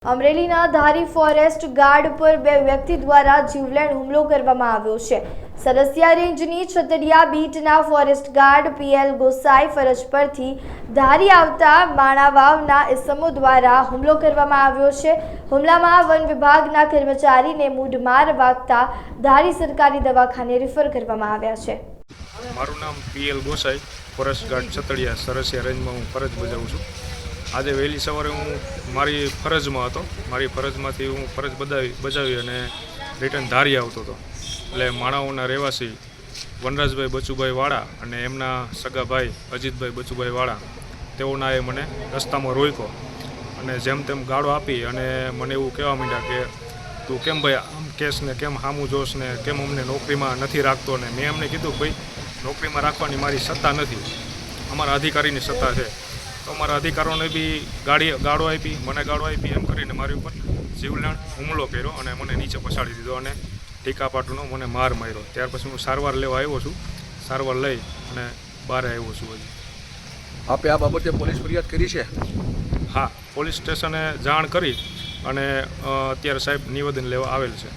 અમરેલીના ધારી forest guard પર બે વ્યક્તિ દ્વારા જીવલેણ હુમલો કરવામાં આવ્યો છે। સરસિયા રેન્જની છતડિયા બીટના ફોરેસ્ટ ગાર્ડ પીએલ ગોસાઈ ફરજ પરથી ધારી આવતા માણાવાવના ઇસમો દ્વારા હુમલો કરવામાં આવ્યો છે। હુમલામાં વન વિભાગના કર્મચારીને મૂઢમાર વાગતા ધારી સરકારી દવાખાને રેફર કરવામાં આવ્યા છે। મારું નામ PL Gosai, forest guard છતડિયા Sarasiya રેન્જમાં હું ફરજ બજાવું છું। આજે વહેલી સવારે હું મારી ફરજમાં હતો। મારી ફરજમાંથી હું ફરજ બજાવી અને રિટર્ન ધારી આવતો હતો। એટલે માણાઓના રહેવાસી વનરાજભાઈ બચુભાઈ વાળા અને એમના સગા ભાઈ અજીતભાઈ બચુભાઈ વાળા તેઓના એ મને રસ્તામાં રોક્યો અને જેમ તેમ ગાળો આપી અને મને એવું કહેવા માંડ્યા કે તું કેમ ભાઈ આમ કેસ ને કેમ સામું જોશ ને કેમ અમને નોકરીમાં નથી રાખતો। ને મેં એમને કીધું ભાઈ નોકરીમાં રાખવાની મારી સત્તા નથી, અમારા અધિકારીની સત્તા છે। તો અમારા અધિકારીઓને બી ગાળો આપી, મને ગાળો આપી, એમ કરીને મારી ઉપર જીવલેણ હુમલો કર્યો અને મને નીચે પછાડી દીધો અને ટીકાપાટુનો મને માર માર્યો। ત્યાર પછી હું સારવાર લેવા આવ્યો છું। સારવાર લઈ અને બહાર આવ્યો છું। હજી આપે આ બાબતે પોલીસ ફરિયાદ કરી છે? હા, પોલીસ સ્ટેશને જાણ કરી અને અત્યારે સાહેબ નિવેદન લેવા આવેલ છે।